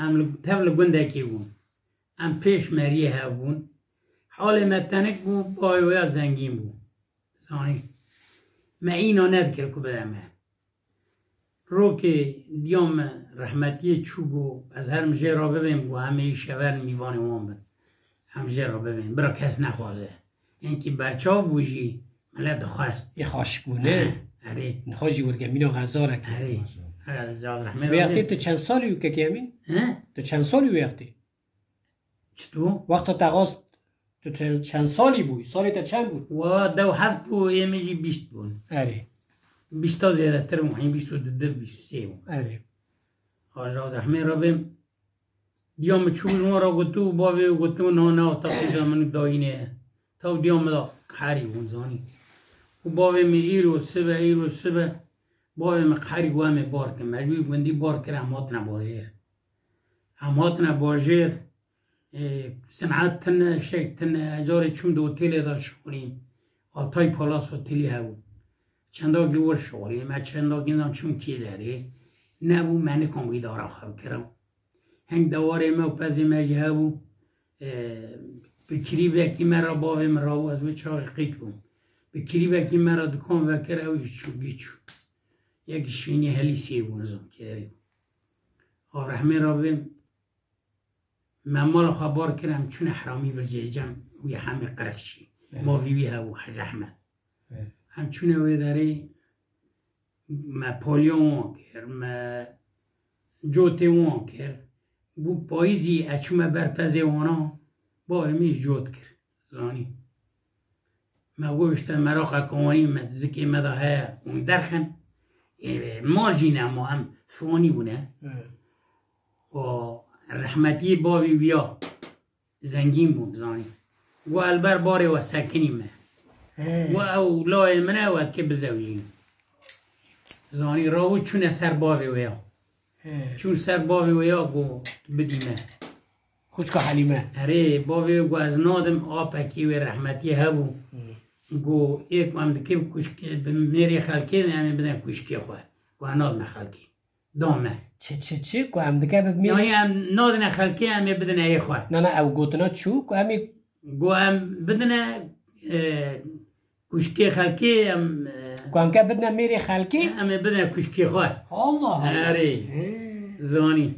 ام تبل گنده کی بون ام پیش مریه ها بون حال متنک بو بایویا زنگین بو زانی ما اینا ندکر که بدمه رو که دیام رحمتی چوبو از هر مجه را ببین بو همه شور میوان وان بن همجه را ببین برا کس نخوازه اینکه برچاو بوشی ملت دخواست یه خاشگونه اره نخواجی ورگمینو غذا رکی اره زاد رحمه را وقتی ببین تو چند سالی که کمی؟ ها؟ تو چند سالی وقتی؟ چطور؟ وقت تقاست تو چند سالی بوی؟ سالی تا چند بود؟ و دو هفت بو ایمجی 20 بون اره 20 تا زیاده تر مهم 22 23 بون اره زاد رحمه را ببین دیام چوب ما را گتو باوی گتو نه تا زمان داینه تا دیام دا خری بون زانی و باوی می ایرو سبه باوی می خری گوه می بار که مجبوی گندی بار که همات نباجر صنعت تن شک تن اجار چون دو تیلی دا شوریم آتای پالاس و تیلی هاو چندا گلور شوریم ما چندا گندان چون کی داره نبو منی کمگی دارا خواه کرم هنگ دواره ما پزی مجی هاو بکری بکی مرا باوی مرا از به چاقی قیت بون بکری بکی مرا دکان وکر او چو بیچو یک شینی هلیسیه بون ازم که داریم رحمه را بیم من مال خبر کردم چون حرامی برجه جم وی همه قرشی ما وی ها و حج احمد هم چون وی داره ما پالیون کرد ما جوته وان کرد بو پاییزی اچوم برپزه وانا با امیش جوت کرد زانی ما گوشت مراقع کوانی مدزکی مداها اون درخن مال جینه ما هم فوانی بونه و رحمتی باوی ویا زنگین بود زانی و البر باره و سکنی مه و او لای منه و که بزوجین زانی راو چون سر باوی ویا چون سر باوی ویا گو بدیمه خوشکا حلیمه اره باوی گو از نادم آپکی و رحمتی هبو گو ایک هم دکیم کشکی میری خلکی نمی بدن کشکی خواه گو نادم خلکی دامه چه کو هم دکه ببینی یعنی هم نادن خلکی هم بدن ای خواه نه او گوتنا چو کو همی گو هم بدن کشکی خلکی هم کو هم که بدنا میری خلکی هم بدن کشکی خواه الله اره زانی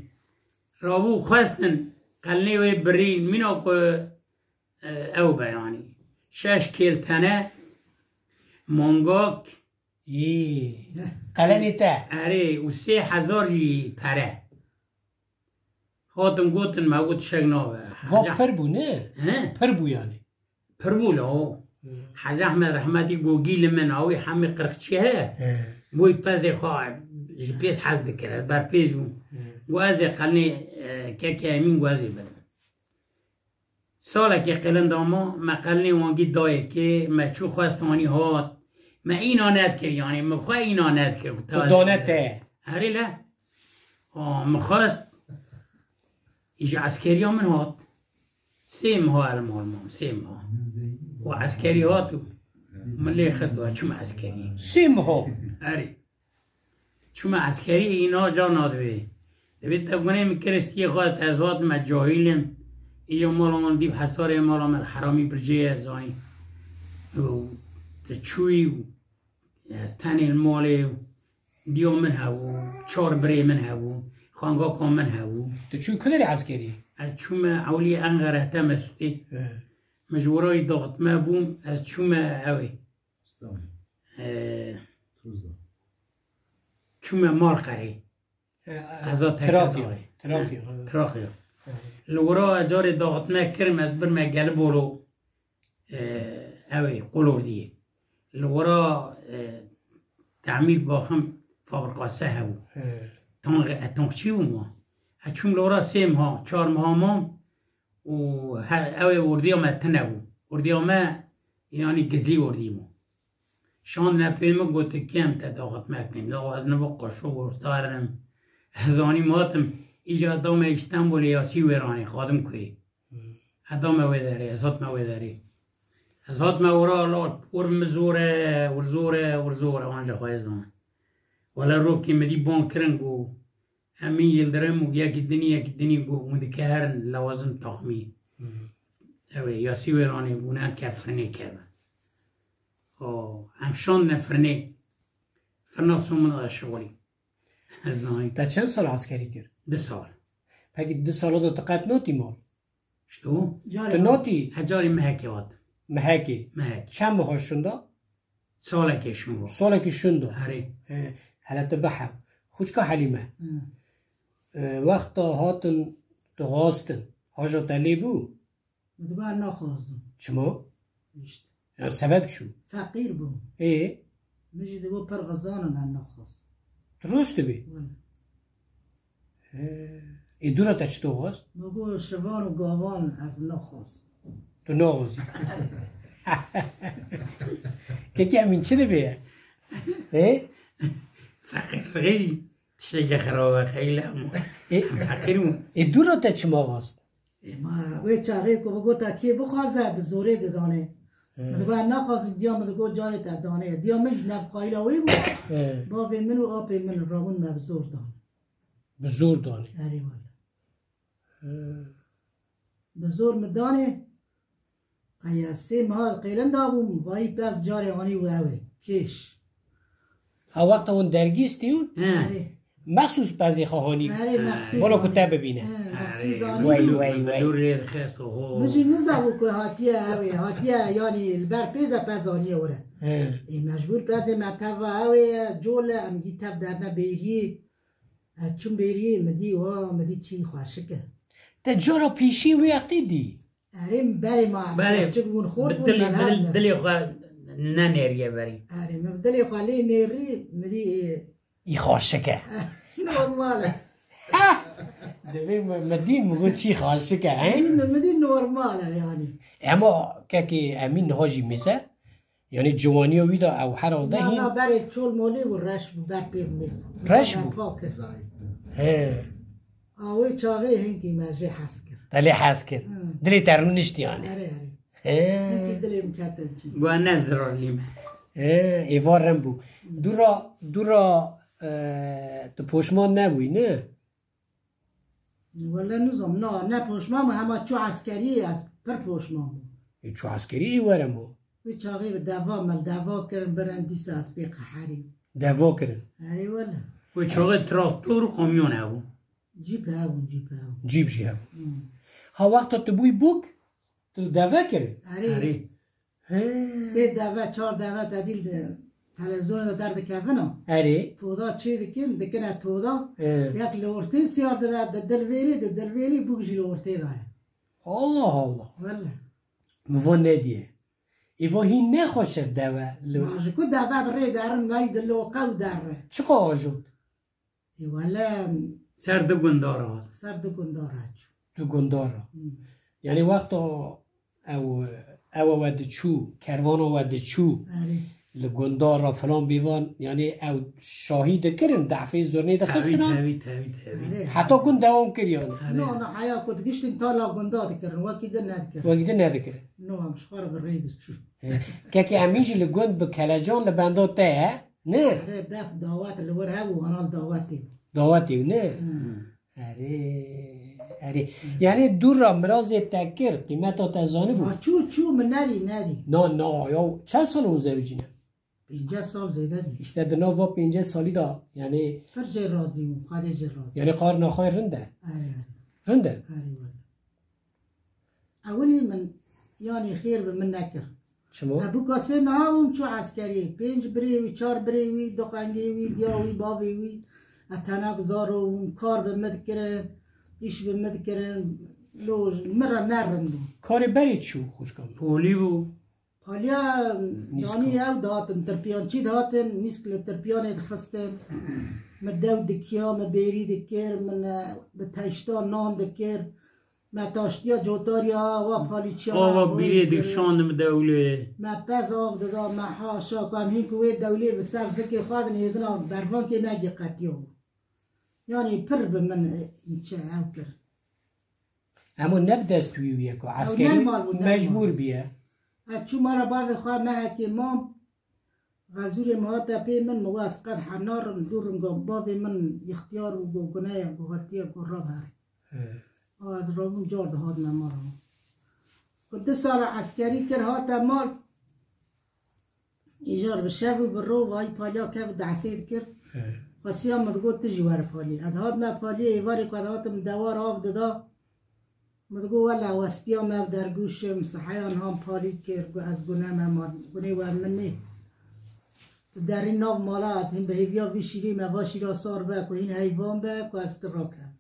رابو خواستن قلنی و برین منو که او بیانی 6 کیل تنه مانگاک قلنی تا اره و 3000 جی پره خاطم گوتن ما گوت شگناوه و پر بو نه پر بو یعنی پر بو لو حاج احمد رحمتی گو گیل من اوی همه قرقچی ها بوی پز خواه جپیس حزد کرد بر پیش بو گو از قلنی که امین گو ازی بدن ساله که قلن داما ما قلنی وانگی دایه که ما چو خواستانی هات ما اینا ند کرد یعنی ما خواه اینا ند کرد دانته هری له مخواست ایجا عسکری ها من هات 3 ماه المال مام 3 ماه و عسکری هاتو من لی خستو چوم عسکری 3 ماه هری چوم عسکری اینا جا نادوی دوید تبگونه میکرستی خواه تزوات ما جاهیلم ایجا مالا من دیب حسار مالا من حرامی برجه ازانی تچوی از تن المال دیو من هاو 4 بری من هاو خانگاه کام من هاو تو چون کدری عسکری از چوم اولی انگره تمستی مجورای ضغط ما بوم از چوم اوی چوم مال قری ازا تراقی لورا اجار ضغط ما کرم از بر ما گل بولو اوی قلور دیه لورا تعمیر باخم فابرقاسه هاو تانق چی بوم هچوم لورا 3 ماه 4 ماه مام و اوی وردی ها متنه بو وردی ها ما یعنی گزلی وردی مو شان نپیمه گوته کم تا داغت مکنیم لغو از نبو قشو ورستارم هزانی ماتم ایجا دام استانبول یاسی ویرانی خادم کوی ادام اوی داری ازات موی داری ازات مورا لات ورم زوره وانجا خواهی زمان ولا رو که مدی بان کرنگو همین یلدرم و یک دنی بو مدکهرن لوازم تخمی یا سیورانی بونه که فرنه کرد همشان نفرنه فرناسو من شغلی از نهایی تا چند سال عسکری کرد؟ 2 سال پکی 2 سال دا تقت ناتی مال شتو؟ تو ناتی هجاری مهکی واد محکی مهک چند بخواه شنده؟ ساله کشون بود ساله که شنده هره حالت بحر خوش که حلیمه وقت هاتن تغاستن هاجا تلی بو مدبر نخواستم چما؟ اشت يعني سبب شو؟ فقیر بوم ايه مجي دقو پر غزانا نخواست درست بي ولی ايه دورة تشتو غاست؟ مگو شوان و گاوان از نخواست تو ناغوزي كيكي امين چه بيه؟ ايه؟ فقیری تشتگه خرابه خیلی هم فقیرمون ايه دورة تشما غاست؟ ما وی چاقه کو بگو تا کی بخوازه به زوره دانه مدگو نخواستم دیا مدگو جاره تا دانه دیا مج نب قایلاوی بود با وی منو آب من رامون مبزور دان بزور داني اری والا بزور مدانه قیاسه ما قیلن دابوم وای پس جاره آنی و اوه کش ها وقت اون درگیستیون اری مخصوص بعضی خواهانی اری مخصوص بالا آنی. کتاب ببینه مخصوص وای آنی وای وی وای دور رید خیست و هو مجی نزدو که هاتیه یعنی البر پیزه پزانیه وره مجبور پیزه مطب و اوه جول امگی تب درنه بیری چون بیری مدی و مدی چی خوشکه تا جارا پیشی وقتی دی اریم بری ما بله چگون خورد بود دلی خواه ننیریه بری اریم بدلی خالی نیری مدی ای خاشکه نورماله دوی مدین مگو چی خاشکه مدی نورماله یعنی اما که امین هاجی میزه یعنی جوانی و ویدا او هر آده نه هین برای چول مولی و رش بر پیز میز رش بود؟ پاکه ها آوی چاقه هنگی مرجع حس کرد دلی حس کرد دلی ترونشتی یعنی اره ها دلی مکتل چی گوه نزدرار لیمه ایوارم بو دورا تو پشمان نبوی نه ولی نزم نه پشمام همه چو عسکری از پر پشمام چو عسکری ایوارم بو وی چاقه به دوا کردن برن دیس از بی قحری دوا کرن اره ولی و چوغه تراکتور و کامیون هبو جیپ هاون جیب جی هم ها وقت تو بوی بوک تو دوا کرن اره اره 3 دوا 4 دوا تدیل تلویزیون درد کفنا اره تودا چی دکنه تودا یک لورتی سیار دلویلی بگشی لورتی داره الله ولی مو ندیه ایوا هی نخوشه دوا ماجه کو دوا بری دارن ولی دلوقه و داره چقا آجود ولی سرد گنداره سر دکن داره تو گندارا یعنی وقت او ود چو کروان ود چو اره لگندارا فلان بیوان یعنی او شاهید کرن دعفه زرنه ده تاوی خستنا تاوی تاوی تاوی حتی کن دوام کریان نه حیا کد گشتن تا لا گندات کردن وکی دن ند کرد وگیده نده کرن نه هم شخار برید شو که امیجی لگند به کلجان لبندات ده نه اره دف دعوت لور هبو هنال دعوتی دعواتی نه اره یعنی دور را مراز تکر قیمت ها تزانه بود چو من ندی نه یا چند سال اون زوجینه 50 سال زیده دی استدنا و 50 سالی دا یعنی پر جه راضی مون خواهد جه راضی یعنی قار نخواه رنده اره اولی من یعنی خیر به من نکر شما؟ ابو قاسم هم چو عسکری 5 بریوی 4 بریوی دقنگیوی دیاوی باویوی اتناک زارو کار به مد کرن ایش به مد کرن لوج مرا نرندو کاری بری چو خوش کن پولی بو حالیا دانی او داتن ترپیان چی داتن نیسکل ترپیان خستن مدو دکیا مبیری دکر من به تشتا نان دکر ما تاشتیا جوتاریا و پالیچیا آوا بیره دکشاندم دوله ما پس آف دادا ما حاشا کام هین کوی دوله به سر زکی خواد نیدنا برفان که مگی قطیو یعنی پر به من اینچه او کر اما نبدست ویویه که عسکری مجبور بیه چون مرا باوی خواه مه که مام غزور ما تپی من مو از قد حنار دورم گم باب من اختیار و گناه گوهتی گراب هر از رابون جار دهاد نمارم و 2 سال عسکری کر هات مال ایجار به شب و برو و های پالیا که دعسید کرد خاصی هم مدگو تجی ور پالی ادهاد ما پالی ایواری که ادهاتم دوار آف دادا مدگو ولا وستیا ما در گوشم صحیان هم پالی کرد از گناه ما گناه و منی در این ناو مالات این به هیویا ویشیری ما باشی را سار بک و این حیوان بک و از راکم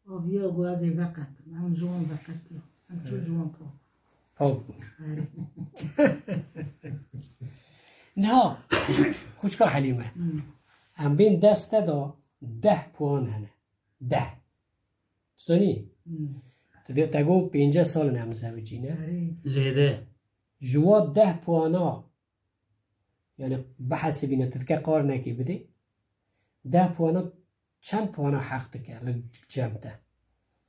آبیا گو از وقت هم جوان وقتی هم چو جوان پاک بود نه خوشکا حلیمه هم بین دست دا 10 پوان هنه 10 سونی تا گو 50 سال نمزوجی نه زیده جواد 10 پوانا یعنی بحث بینه تدکه قار نکی بده 10 پوانا چند پوانا حق تکر جمعه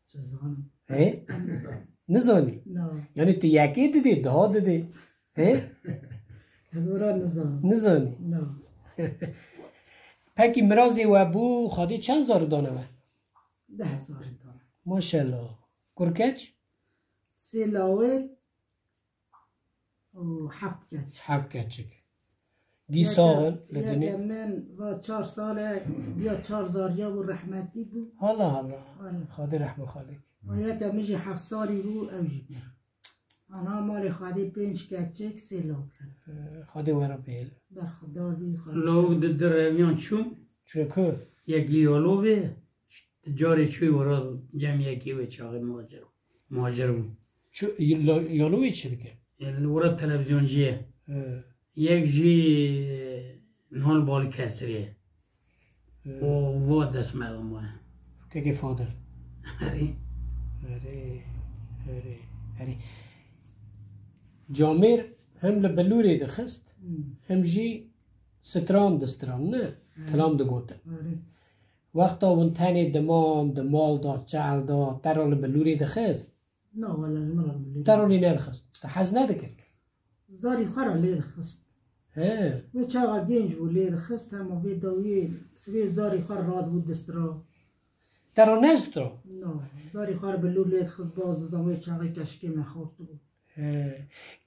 جزانم نزانی یعنی تو یکی دیدی 10 دیدی از ورا نزانی پکی مرازی و بو خادی چند زار دانه و 10,000 دانه ماشالله کرکچ 3 لاول و 7 کچک دی ساغل یک من و 4 ساله بیا 4 زاریا و رحمتی بو حالا خادی رحمه خالک و یک میجی 7 سالی بو اوجی بیر آنها مال خادی 5 کچک 3 لاو کرد خادی ورا بیل برخدار بی خادی لو در رویان چون چرا یک لیالو به جاری چوی ورا جمع یکی و چاقی مهاجر بود یالوی چی دیگه؟ یعنی ورا تلویزیون جیه یک جی نهال بالی کسریه و دست مدام باید که فادر هری جامیر هم لبلوری دخست هم جی ستران دستران نه کلام دو گوته وقتا اون تنی دمال دا چعل دا ترال لبلوری دخست نه ولا جمرا بلوری ترالی ندخست تحز ندکر زاری خرا لید خست و چاقا گنج بو لید خست هم و دوی سوی زاری خر راد بود دسترا ترا نسترا نه زاری خر بلور لید خست باز دادم و چاقا کشکی مخوفت بود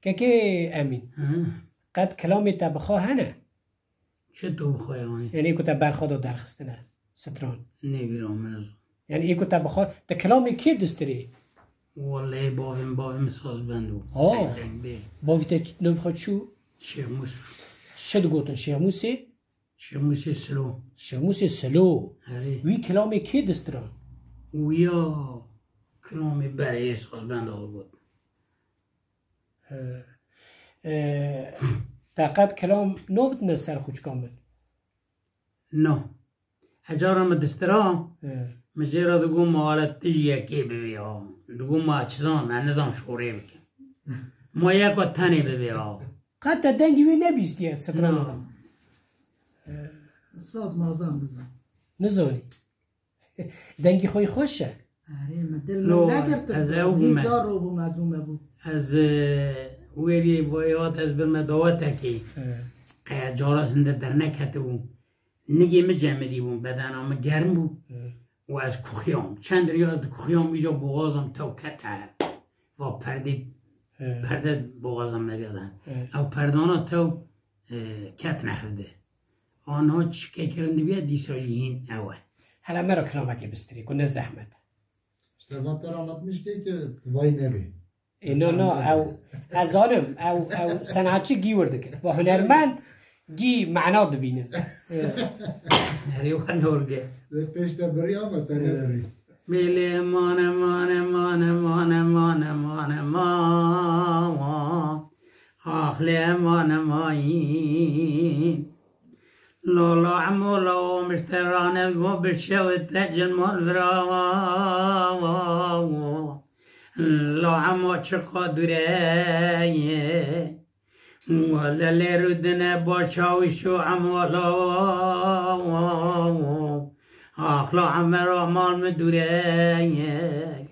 که امین قد کلامی تا بخواه هنه چه تو بخواه هنه یعنی ایکو تا برخواد و درخسته نه ستران نگیرم من از یعنی ایکو تا بخواه تا کلامی کی دستری والله باویم ساز بندو باوی تا نفخواد چو شیخ موسی چه دو گوتن شیخ موسی شیخ موسی سلو شیخ موسی سلو وی کلامی کی دستران ویا کلامی برای ساز بند آل بود تاقت کلام نوفت نسر خوش کامل نه اجارم دستران مجرد دگو مالت تجی یکی ببی ها دگو ما چیزان من نظام شوره بکن ما یک و تنی ببی ها قد تا دنگی وی نبیستیه ستران آدم ساز مازان بزن نزانی دنگی خوی خوشه اره من دل من نگرتم هزار رو بوم از اومه بود از ویری ویات از برمه دعوت اکی قیاد جارات هنده در نکته بوم نگی مجمدی بوم بدنام گرم بود و از کخیام چند ریاض کخیام ایجا بغازم تو کته و پرده بغازم نگردن او پردانا تو کت نخده آنها چکه کرنده بیاد دیساجیین اوه حالا مرا کلامکی بستری کنه زحمت İşte vatandaş anlatmış ki vay nebi. نه او از آنم او صنعتچی گی ورده کرد و هنرمند گی معنا ببینه هریوان نورگه Ve peşte biri ama tane biri. میله مانه مانه مانه مانه مانه مانه ما آخله مانه مایی لولا عمولا مشترانه گو بشوت تجن مال ورا لا عمو چقدره ولا لردنا باشاوي شو عمولا آخلا عمرا مال مدوره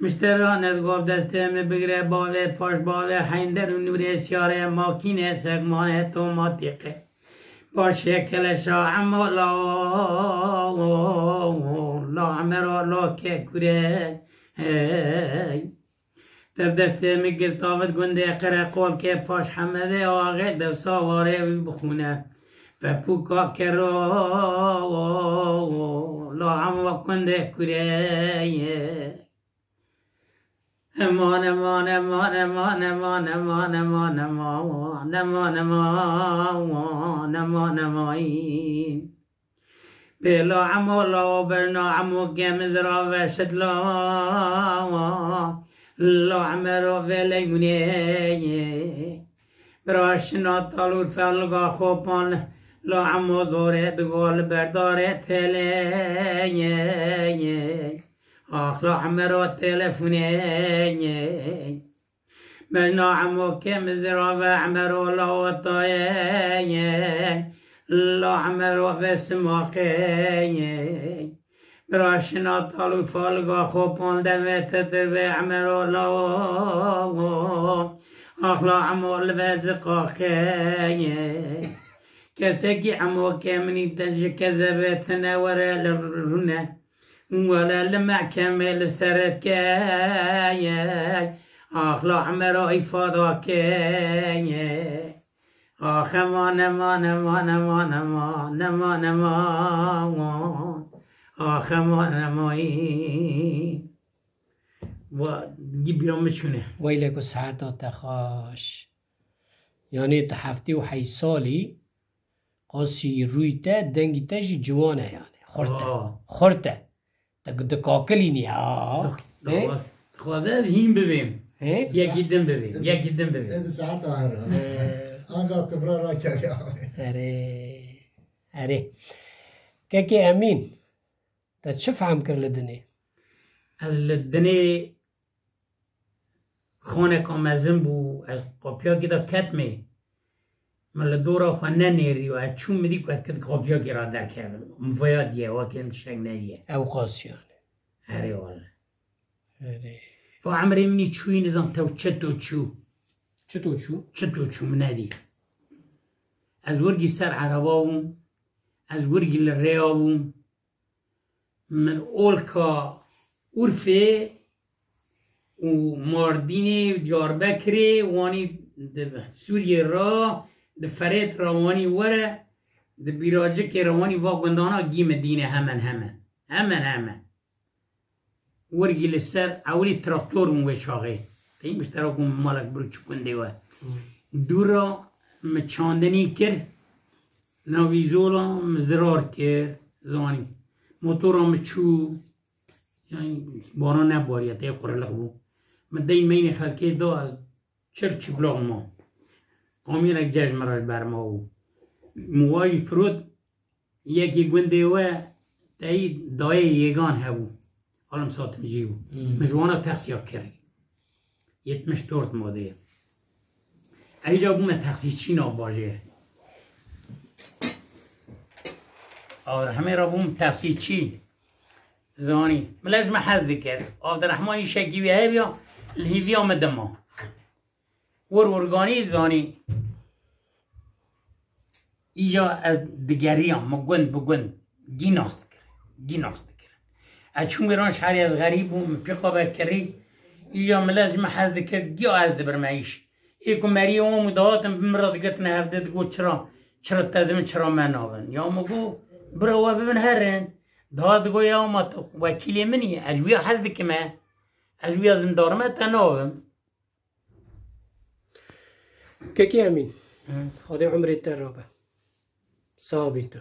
مشترانت گفت دستم بگیره باوه پاش باوه حیندر و نور سیاره ماکینه سگمانه تو ماتیقه با شکل شاعم لا عمرا لا که کره در دسته میگیر تاوت گنده قره قول که پاش حمده آقه دو ساواره بخونه و پوکا کرو لا عمو کنده کره امان امان امان امان امان امان امان امان امان امان امان امان بلا عمو لا برنا عمو گمز را و شدلا لا عمرو ولیمونه براشنا طالور فلقا خوبان لا عمو دوره دگال برداره تله آخ لا عمرو تلفونه بنا عمو كم زرا و عمرو لا وطايه لا عمرو و سماقيه براشنا طالو فالقا خوبان دمت در و عمرو لا آخ لا عمو الوزقاقيه كسكي عمو كمني تج كذبت نورا للرنه ولا لما كمل سرت كاي آخ لا عمرو إفاضة كاي آخ امان امان امان امان امان امان امان آخ امان امان و جيبيرو مشونه ويلك وساعتها تخاش يعني تحفتي وحي سالي قاسي رويته دنگي تجي جوانه يعني خورته دکاکلی نی خوازه از هیم ببیم یکی دم ببیم یکی دم ببیم ساعت آره آنجا تبرا را کردی اره که امین تا چه فهم کرد لدنه؟ از لدنه خانه کامزن بو از قاپیا که دا کتمه مال دورا خانه نیری و از چون میدی که کت قاپیا که را در کرد مفاید یه واکن شک نیه او قاسیانه اره والا اره و عمری منی چوی نظام تو چطور چو مندی از ورگی سر عرباوم از ورگی لریاوم من اولکا عرفه و ماردین دیاربکری وانی سوریه را د فرید روانی وره د بیراجه که روانی واگندانا گیم دینه همن ورگی لسر اولی تراکتور مو چاقه این مشتراکم مالک برو چکنده و دورا مچاندنی کرد ناویزولا مزرار کرد زانی موتورا مچو یعنی باران نباریت یه قرلق بو مدین مین خلکه دا از چرچ بلاغ ما قامیل اک جشن مراج برما و مواجی فرود یکی گنده و تایی دای یگان هبو حالا مساتم جیبو مجوانا تخصیات کرد یتمش دورت ماده ایجا بوم تخصیص چی ناباجه آور همه را بوم تخصیص چی زانی ملازم حزد کرد عبدالرحمانی شکیوی هبیا الهیوی آمده ما ورگانی زانی ایجا از دگری هم بگند گیناست کرد از چون بران شهری از غریب و پیقابت کردی ایجا ملازم حزد کرد گیا از برمایش ایکو مری اومو دهاتم بمراد گتن هفته دگو چرا تدم چرا من آون یا مگو برو ببین هرن دهات گو یا ما وکیلی منی اجویا حزد کمه اجویا زندارمه تناوم که امین خدا عمری تر را به صحابی تو